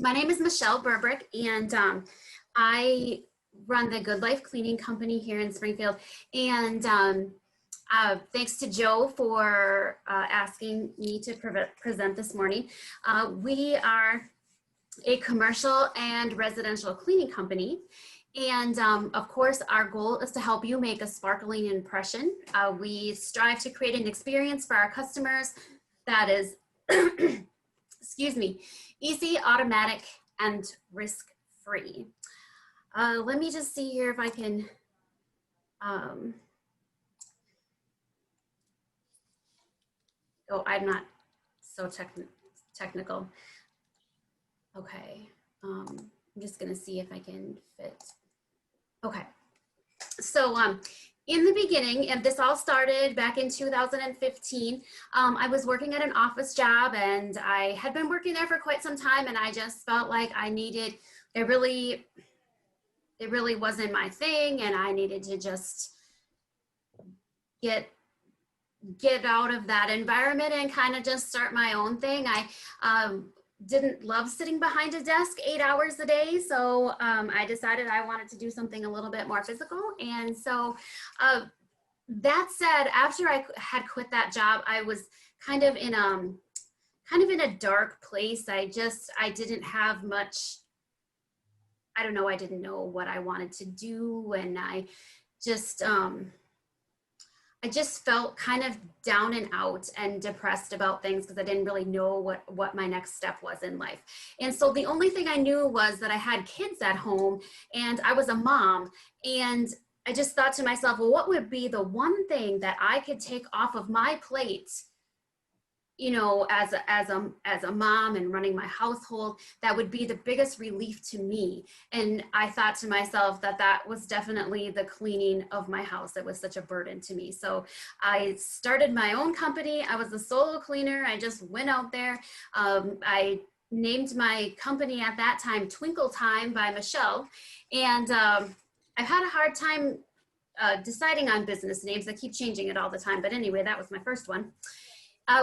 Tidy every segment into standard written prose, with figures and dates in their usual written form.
My name is Michelle Burbrick, and I run the Good Life Cleaning Company here in Springfield. And thanks to Joe for asking me to present this morning. We are a commercial and residential cleaning company. And of course, our goal is to help you make a sparkling impression. We strive to create an experience for our customers that is, excuse me, easy, automatic, and risk-free. Let me just see here if I can, oh, I'm not so technical. Okay, I'm just gonna see if I can fit. Okay, so in the beginning, and this all started back in 2015, I was working at an office job, and I had been working there for quite some time, and I just felt like I needed, it really wasn't my thing, and I needed to just get out of that environment and kind of just start my own thing. I didn't love sitting behind a desk 8 hours a day. So I decided I wanted to do something a little bit more physical. And so that said, after I had quit that job, I was kind of in a dark place. I didn't have much, I don't know, I didn't know what I wanted to do. And I just felt kind of down and out and depressed about things because I didn't really know what my next step was in life. And so the only thing I knew was that I had kids at home and I was a mom. And I just thought to myself, well, what would be the one thing that I could take off of my plate, you know, as a mom and running my household, that would be the biggest relief to me. And I thought to myself that was definitely the cleaning of my house. It was such a burden to me. So I started my own company. I was a solo cleaner. I just went out there. I named my company at that time Twinkle Time by Michelle. And I've had a hard time deciding on business names. I keep changing it all the time. But anyway, that was my first one.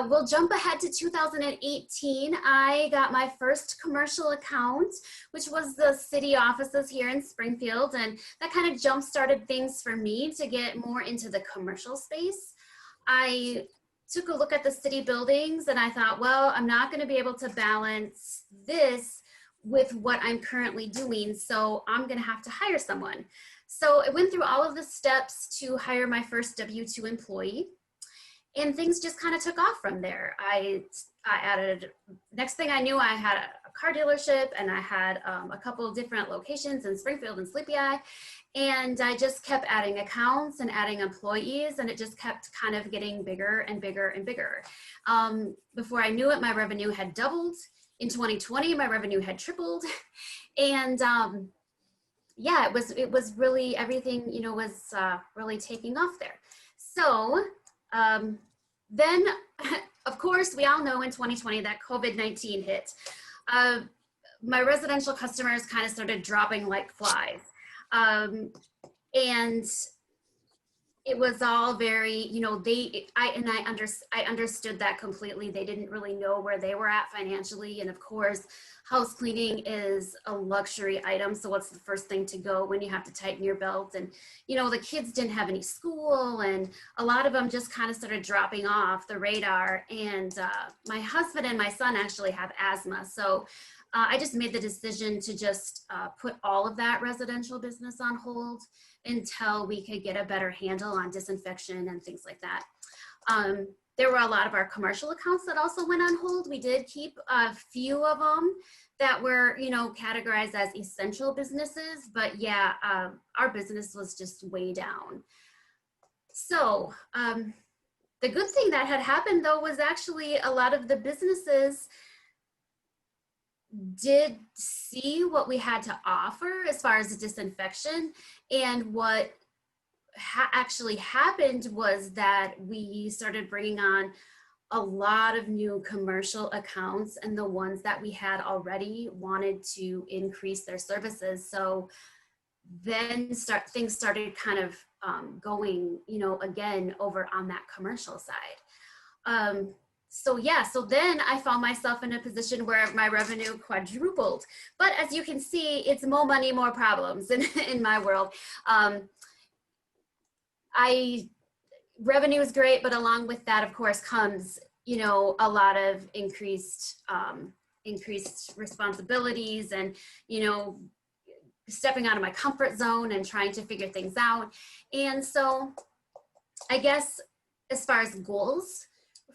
We'll jump ahead to 2018. I got my first commercial account, which was the city offices here in Springfield. And that kind of jump-started things for me to get more into the commercial space. I took a look at the city buildings and I thought, well, I'm not going to be able to balance this with what I'm currently doing. So I'm going to have to hire someone. So I went through all of the steps to hire my first W-2 employee. And things just kind of took off from there. I added, next thing I knew, I had a car dealership and I had a couple of different locations in Springfield and Sleepy Eye. And I just kept adding accounts and adding employees, and it just kept kind of getting bigger and bigger and bigger. Before I knew it, my revenue had doubled. In 2020, my revenue had tripled. And yeah, it was really, everything, you know, was really taking off there. So, then, of course, we all know in 2020 that COVID-19 hit. My residential customers kind of started dropping like flies. And it was all very, you know, I understood that completely. They didn't really know where they were at financially. And of course, house cleaning is a luxury item. So what's the first thing to go when you have to tighten your belt? And, you know, the kids didn't have any school and a lot of them just kind of started dropping off the radar. And my husband and my son actually have asthma. So I just made the decision to just put all of that residential business on hold until we could get a better handle on disinfection and things like that. There were a lot of our commercial accounts that also went on hold. We did keep a few of them that were, you know, categorized as essential businesses, but yeah, our business was just way down. So the good thing that had happened though was actually a lot of the businesses did see what we had to offer as far as the disinfection, and what actually happened was that we started bringing on a lot of new commercial accounts, and the ones that we had already wanted to increase their services. So then things started kind of going, you know, again over on that commercial side. So yeah, so then I found myself in a position where my revenue quadrupled. But as you can see, it's more money, more problems in my world. I revenue is great, but along with that, of course, comes, you know, a lot of increased responsibilities and, you know, stepping out of my comfort zone and trying to figure things out. And so I guess as far as goals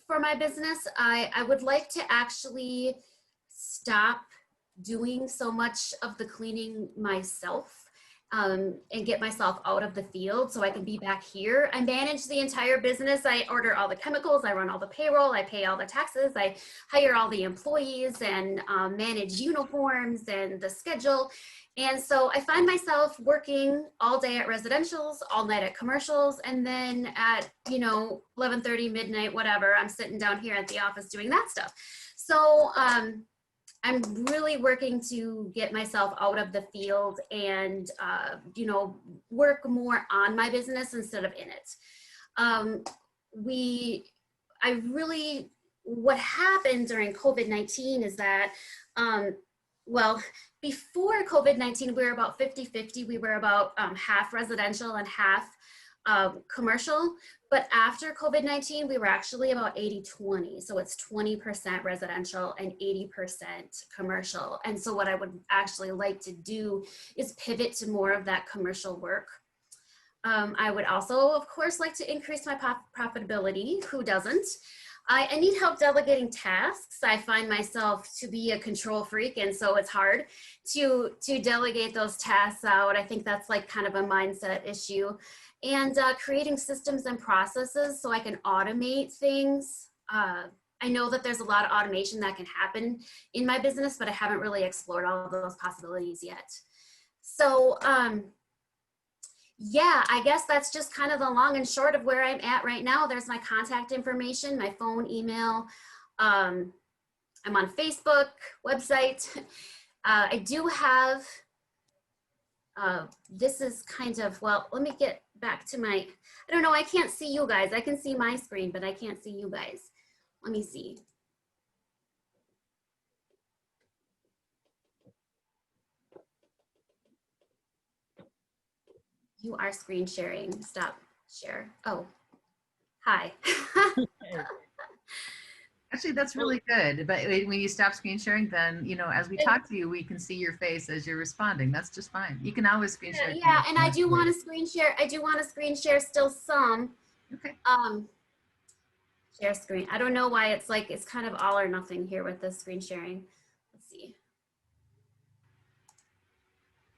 for my business, I would like to actually stop doing so much of the cleaning myself, and get myself out of the field so I can be back here. I manage the entire business. I order all the chemicals, I run all the payroll, I pay all the taxes, I hire all the employees and manage uniforms and the schedule. And so I find myself working all day at residentials, all night at commercials, and then at, you know, 11:30, midnight, whatever, I'm sitting down here at the office doing that stuff. So I'm really working to get myself out of the field and, you know, work more on my business instead of in it. What happened during COVID-19 is that, well, before COVID-19, we were about 50-50. We were about half residential and half commercial. But after COVID-19, we were actually about 80-20. So it's 20% residential and 80% commercial. And so what I would actually like to do is pivot to more of that commercial work. I would also, of course, like to increase my profitability. Who doesn't? I need help delegating tasks. I find myself to be a control freak, and so it's hard to delegate those tasks out. I think that's like kind of a mindset issue. And creating systems and processes so I can automate things. I know that there's a lot of automation that can happen in my business, but I haven't really explored all of those possibilities yet. So yeah, I guess that's just kind of the long and short of where I'm at right now. There's my contact information, my phone, email. I'm on Facebook, website. I do have, this is kind of, well, let me get back to my, I don't know, I can't see you guys. I can see my screen, but I can't see you guys. Let me see. You are screen sharing. Stop share. Oh, hi. Actually, that's really good. But when you stop screen sharing, then, you know, as we talk to you, we can see your face as you're responding. That's just fine. You can always screen share. Yeah, and I do want to screen share. I do want to screen share still some. Okay. Share screen. I don't know why it's like, it's kind of all or nothing here with the screen sharing. Let's see.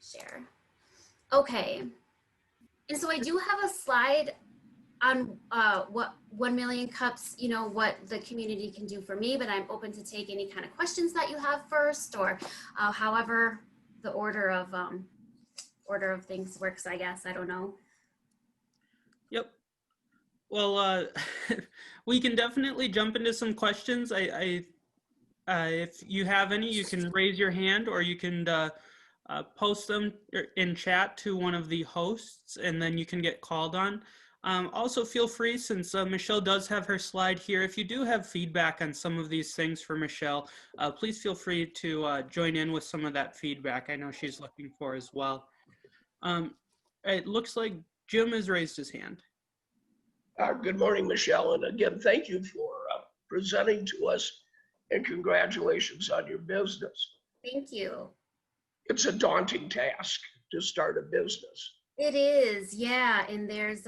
Share. Okay. And so I do have a slide on what 1 million cups, you know, what the community can do for me, but I'm open to take any kind of questions that you have first, or however the order of things works, I guess. I don't know. Yep. Well, we can definitely jump into some questions. If you have any, you can raise your hand, or you can post them in chat to one of the hosts, and then you can get called on. Also, feel free, since Michelle does have her slide here, if you do have feedback on some of these things for Michelle, please feel free to join in with some of that feedback. I know she's looking for as well. It looks like Jim has raised his hand. Good morning, Michelle. And again, thank you for presenting to us, and congratulations on your business. Thank you. It's a daunting task to start a business. It is, yeah. And there's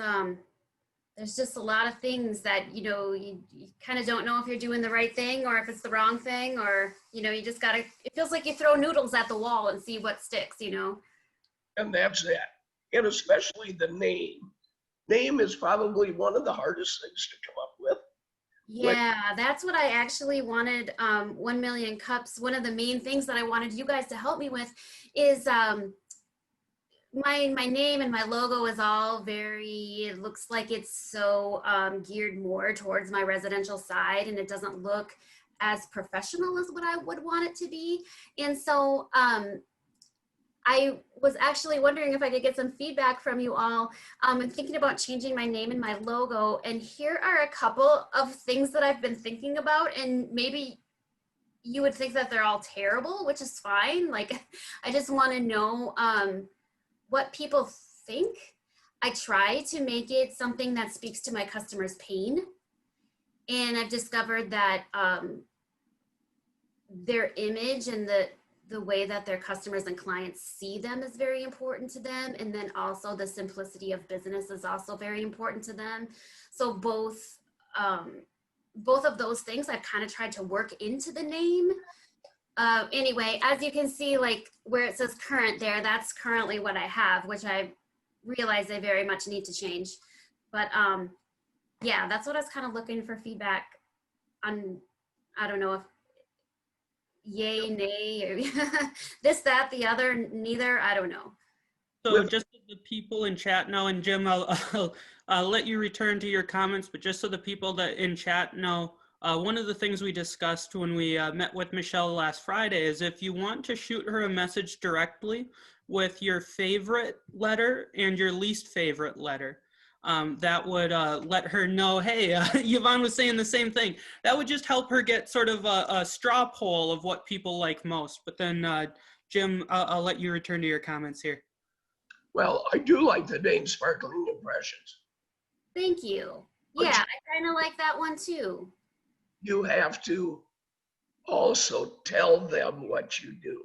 just a lot of things that, you know, you kind of don't know if you're doing the right thing or if it's the wrong thing, or, you know, you just gotta, it feels like you throw noodles at the wall and see what sticks, you know. And that's that. And especially the name. Name is probably one of the hardest things to come up with. Yeah, that's what I actually wanted. 1 million cups. One of the main things that I wanted you guys to help me with is my name and my logo is all very, it looks like it's so geared more towards my residential side, and it doesn't look as professional as what I would want it to be. And so I was actually wondering if I could get some feedback from you all. I'm thinking about changing my name and my logo, and here are a couple of things that I've been thinking about, and maybe you would think that they're all terrible, which is fine. Like, I just want to know what people think. I try to make it something that speaks to my customers' pain, and I've discovered that their image and the way that their customers and clients see them is very important to them. And then also the simplicity of business is also very important to them. So both of those things I've kind of tried to work into the name. Anyway, as you can see, like where it says current there, that's currently what I have, which I realize I very much need to change. But yeah, that's what I was kind of looking for feedback on. I don't know if yay, nay, or this, that, the other, neither, I don't know. So just so the people in chat know, and Jim, I'll let you return to your comments, but just so the people that in chat know, one of the things we discussed when we met with Michelle last Friday is if you want to shoot her a message directly with your favorite letter and your least favorite letter, that would let her know, hey, Yvonne was saying the same thing. That would just help her get sort of a straw poll of what people like most. But then, Jim, I'll let you return to your comments here. Well, I do like the name Sparkling Impressions. Thank you. But Yeah, I kind of like that one too. you have to also tell them what you do.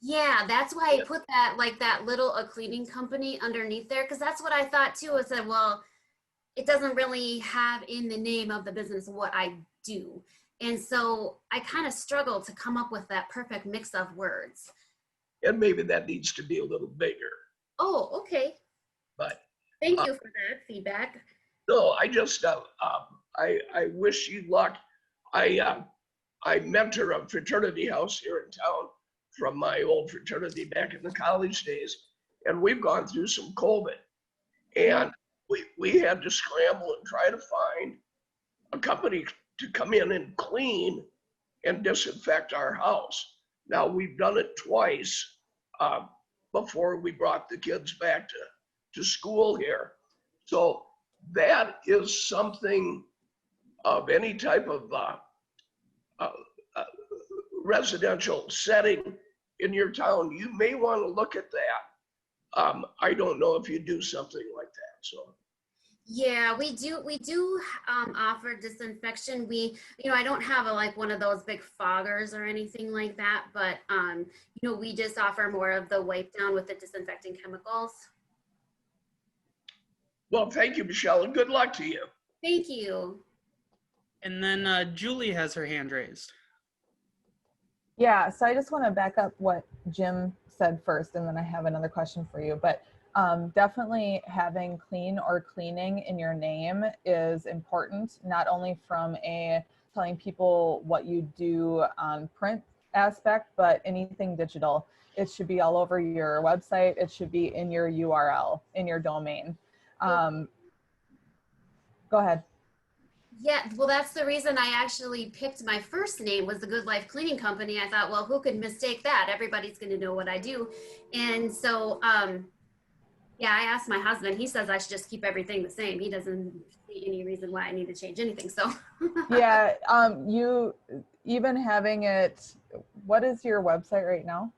Yeah, that's why I put that, like that little a cleaning company underneath there, because that's what I thought too. I said, well, it doesn't really have in the name of the business what I do. And so I kind of struggled to come up with that perfect mix of words. And maybe that needs to be a little bigger. Oh, okay. But Thank you for that feedback. no, I just I wish you luck. I mentor a fraternity house here in town from my old fraternity back in the college days, and we've gone through some COVID, and we had to scramble and try to find a company to come in and clean and disinfect our house. Now we've done it twice before we brought the kids back to school here. So that is something of any type of uh, residential setting in your town. You may want to look at that. I don't know if you do something like that. So Yeah, we do offer disinfection. I don't have like one of those big foggers or anything like that, but we just offer more of the wipe down with the disinfecting chemicals. well, thank you, Michelle, and good luck to you. Thank you. And then Julie has her hand raised. Yeah, so I just want to back up what Jim said first, and then I have another question for you. But definitely having clean or cleaning in your name is important, not only from a telling people what you do on print aspect, but anything digital. It should be all over your website. It should be in your URL, in your domain. Go ahead. Yeah, well, that's the reason I actually picked my first name was the Good Life Cleaning Company. I thought, well, who could mistake that? Everybody's going to know what I do. And so, yeah, I asked my husband. He says I should just keep everything the same. He doesn't see any reason why I need to change anything. So, yeah, you even having it, what is your website right now?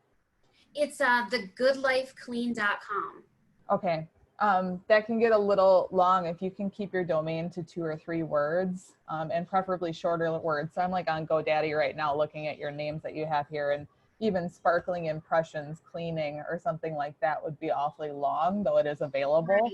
it's thegoodlifeclean.com. Okay. That can get a little long if you can keep your domain to 2 or 3 words, and preferably shorter words. So I'm like on GoDaddy right now looking at your names that you have here, and even Sparkling Impressions Cleaning or something like that would be awfully long, though it is available.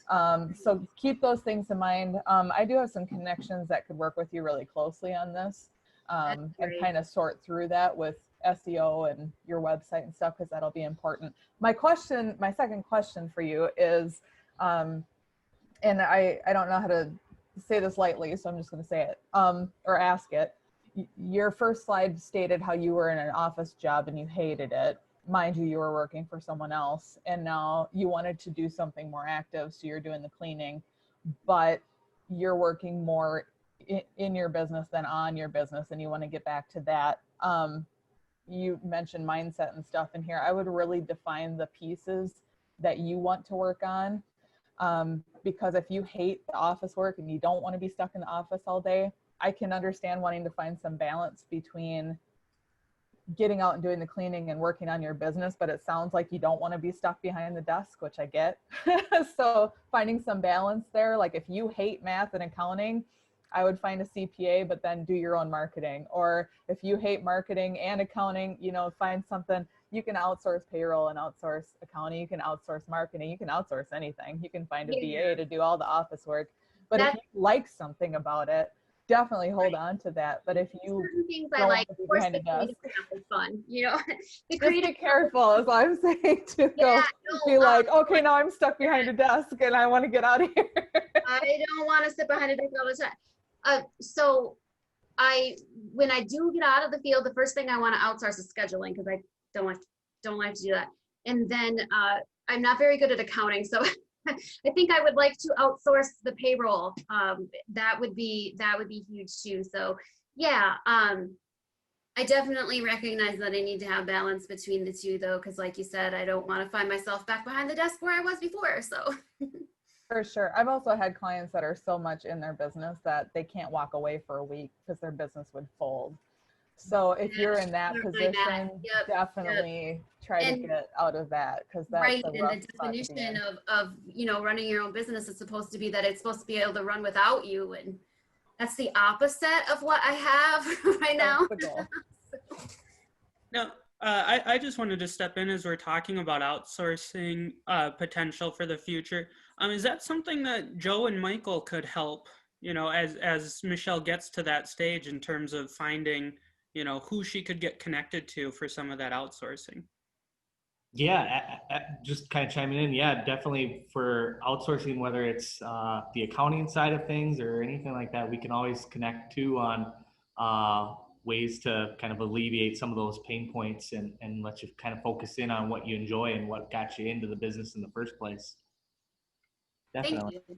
So keep those things in mind. I do have some connections that could work with you really closely on this, and kind of sort through that with SEO and your website and stuff, because that'll be important. My second question for you is, and I don't know how to say this lightly, so I'm just going to say it, or ask it. Your first slide stated how you were in an office job and you hated it. Mind you, you were working for someone else, and now you wanted to do something more active, so you're doing the cleaning, but you're working more in your business than on your business, and you want to get back to that. you mentioned mindset and stuff in here, I would really define the pieces that you want to work on. Because if you hate the office work and you don't want to be stuck in the office all day, I can understand wanting to find some balance between getting out and doing the cleaning and working on your business, but it sounds like you don't want to be stuck behind the desk, which I get. So finding some balance there, like if you hate math and accounting, I would find a CPA, but then do your own marketing. Or if you hate marketing and accounting, you know, find something. You can outsource payroll and outsource accounting. You can outsource marketing. You can outsource anything. You can find a VA to do all the office work. But if you like something about it, definitely hold on to that. But if you certain things I don't like, want to be of course, behind the a desk, creative stuff is fun, you know. The just be careful, is what I'm saying. To Yeah, be no, like, okay, now I'm stuck behind a desk and I want to get out of here. I don't want to sit behind a desk all the time. So when I do get out of the field, the first thing I want to outsource is scheduling, because I don't like to do that. And then I'm not very good at accounting, so I think I would like to outsource the payroll. That would be huge too. So yeah, I definitely recognize that I need to have balance between the two, though, because like you said, I don't want to find myself back behind the desk where I was before. So For sure. I've also had clients that are so much in their business that they can't walk away for a week because their business would fold. So if you're in that position, definitely try to get out of that, because that's right. a And rough the spot to be definition in. of you know, running your own business is supposed to be that it's supposed to be able to run without you, and that's the opposite of what I have right now. That's the goal. Now, I just wanted to step in as we're talking about outsourcing potential for the future. Is that something that Joe and Michael could help, you know, as Michelle gets to that stage in terms of finding, you know, who she could get connected to for some of that outsourcing? Yeah, just kind of chiming in. Yeah, definitely for outsourcing, whether it's the accounting side of things or anything like that, we can always connect to on ways to kind of alleviate some of those pain points and let you kind of focus in on what you enjoy and what got you into the business in the first place. Definitely. Thank you.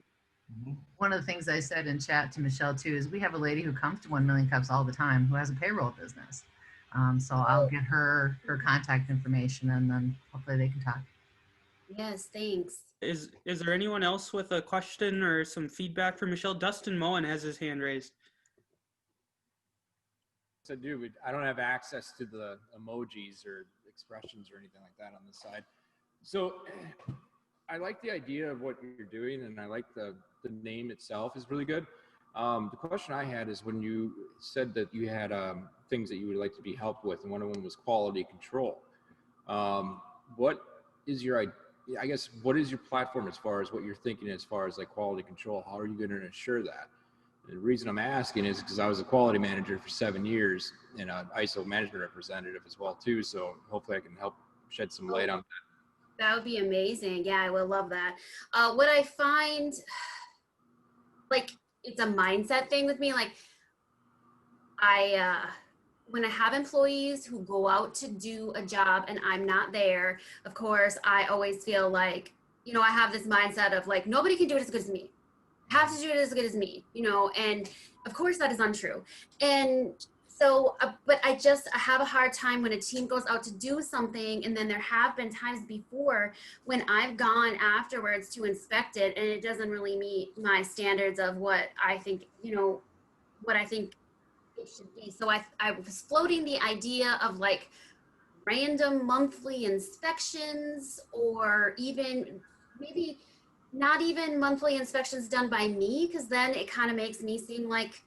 Mm-hmm. One of the things I said in chat to Michelle too is we have a lady who comes to 1 Million Cups all the time who has a payroll business. So I'll get her contact information and then hopefully they can talk. Yes, thanks. Is there anyone else with a question or some feedback for Michelle? Dustin Moen has his hand raised. I do. I don't have access to the emojis or expressions or anything like that on this side. So I like the idea of what you're doing, and I like the name itself is really good. The question I had is when you said that you had things that you would like to be helped with, and one of them was quality control. What is your, I guess, what is your platform as far as what you're thinking as far as like quality control? How are you going to ensure that? The reason I'm asking is because I was a quality manager for 7 years and an ISO management representative as well too. So hopefully I can help shed some light on that. That would be amazing. Yeah, I would love that. What I find, like, it's a mindset thing with me. Like, when I have employees who go out to do a job and I'm not there, of course, I always feel like, you know, I have this mindset of like, nobody can do it as good as me. Have to do it as good as me, you know, and of course that is untrue. And so, but I have a hard time when a team goes out to do something, and then there have been times before when I've gone afterwards to inspect it and it doesn't really meet my standards of what I think, you know, what I think it should be. So I was floating the idea of like random monthly inspections, or even maybe not even monthly inspections done by me, because then it kind of makes me seem like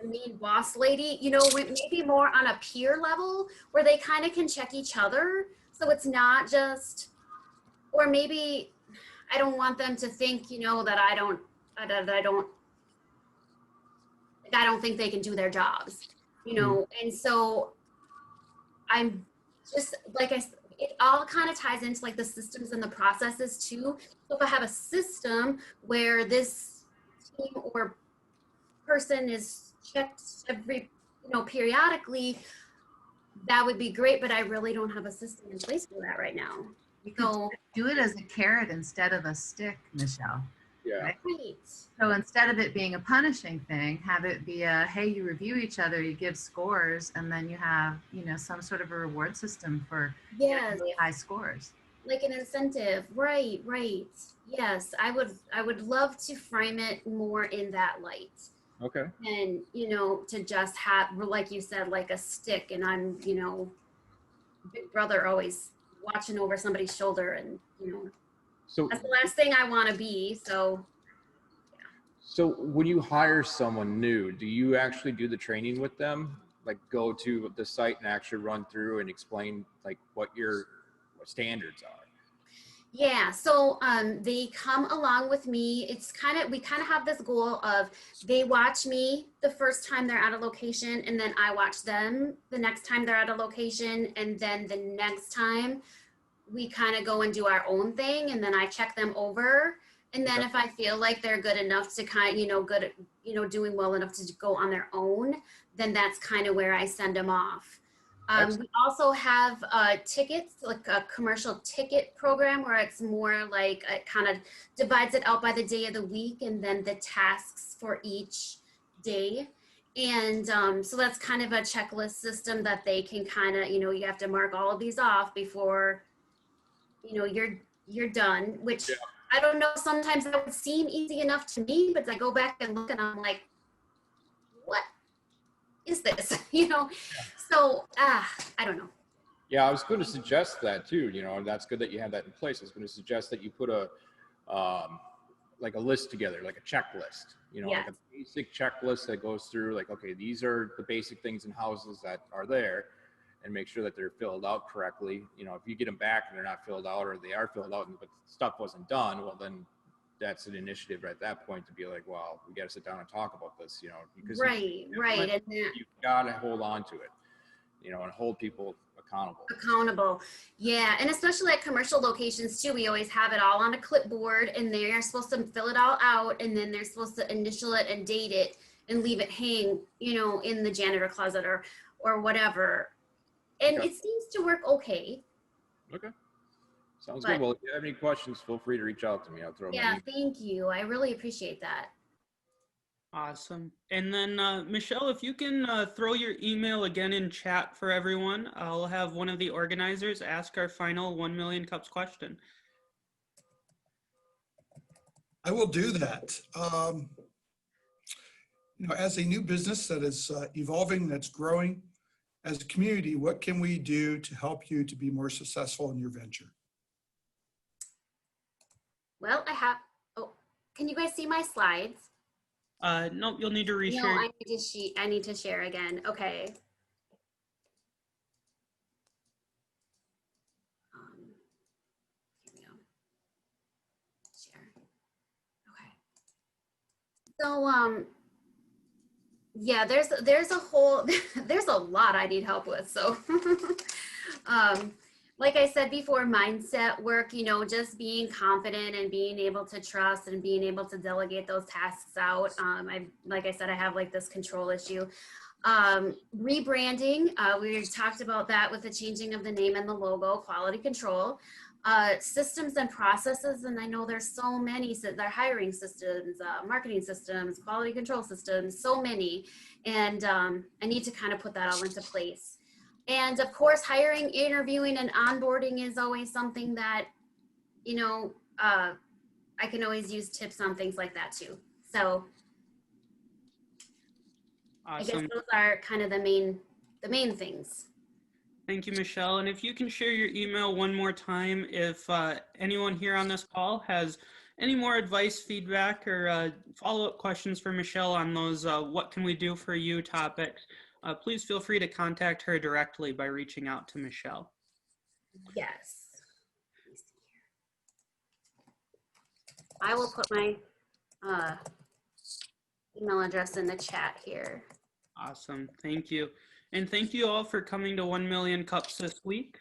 the mean boss lady, you know, maybe more on a peer level where they kind of can check each other. So it's not just, or maybe I don't want them to think, you know, that I don't think they can do their jobs, you know? And so I'm just, like I said, it all kind of ties into like the systems and the processes too. So if I have a system where this team or person is checked every, you know, periodically, that would be great, but I really don't have a system in place for that right now. You could do it as a carrot instead of a stick, Michelle. Yeah. Right? Right. So instead of it being a punishing thing, have it be a, hey, you review each other, you give scores, and then you have, you know, some sort of a reward system for getting Yes. really high scores. Like an incentive. Right, right. Yes, I would love to frame it more in that light. Okay. And, you know, to just have, like you said, like a stick, and I'm, you know, big brother always watching over somebody's shoulder, and, you know, So, that's the last thing I want to be. So so when you hire someone new, do you actually do the training with them? Like go to the site and actually run through and explain like what your standards are? yeah, so they come along with me. It's kind of, we kind of have this goal of they watch me the first time they're at a location, and then I watch them the next time they're at a location, and then the next time we kind of go and do our own thing, and then I check them over. And then Okay. if I feel like they're good enough to kind of, you know, good at, you know, doing well enough to go on their own, then that's kind of where I send them off. We also have tickets, like a commercial ticket program, where it's more like it kind of divides it out by the day of the week, and then the tasks for each day. And so that's kind of a checklist system that they can kind of, you know, you have to mark all of these off before, you know, you're done, which Yeah. I don't know, sometimes that would seem easy enough to me, but I go back and look and I'm like, what is this? You know, so I don't know. Yeah, I was going to suggest that too. You know, and that's good that you have that in place. I was going to suggest that you put a like a list together, like a checklist. You know, like Yes. a basic checklist that goes through like, okay, these are the basic things in houses that are there, and make sure that they're filled out correctly. You know, if you get them back and they're not filled out, or they are filled out but stuff wasn't done, well then that's an initiative at that point to be like, well, we got to sit down and talk about this. You know, because Right, right. And you've got to hold on to it. You know, and hold people accountable. Yeah. And especially at commercial locations too, we always have it all on a clipboard, and they're supposed to fill it all out, and then they're supposed to initial it and date it and leave it hang, you know, in the janitor closet or whatever. And Okay. it seems to work okay. Okay. Sounds But- good. Well, if you have any questions, feel free to reach out to me. I'll throw my Yeah, email. thank you. I really appreciate that. Awesome. And then Michelle, if you can throw your email again in chat for everyone, I'll have one of the organizers ask our final 1 Million Cups question. I will do that. You know, as a new business that is evolving, that's growing, as a community, what can we do to help you to be more successful in your venture? Well, oh, can you guys see my slides? Nope, you'll need to No, reshare. I need to share again. Okay. Here we go. Share. Okay. So yeah, there's a whole there's a lot I need help with. So like I said before, mindset work, you know, just being confident and being able to trust and being able to delegate those tasks out. Like I said, I have like this control issue. Rebranding, we talked about that with the changing of the name and the logo, quality control. Systems and processes, and I know there's so many, so they're hiring systems, marketing systems, quality control systems, so many. And I need to kind of put that all into place. And of course, hiring, interviewing, and onboarding is always something that, you know, I can always use tips on things like that too. So I guess Awesome. those are kind of the main things. Thank you, Michelle. And if you can share your email one more time, if anyone here on this call has any more advice, feedback, or follow-up questions for Michelle on those what can we do for you topics, please feel free to contact her directly by reaching out to Michelle. Yes. Let me see here. I will put my email address in the chat here. Awesome. Thank you. And thank you all for coming to 1 Million Cups this week.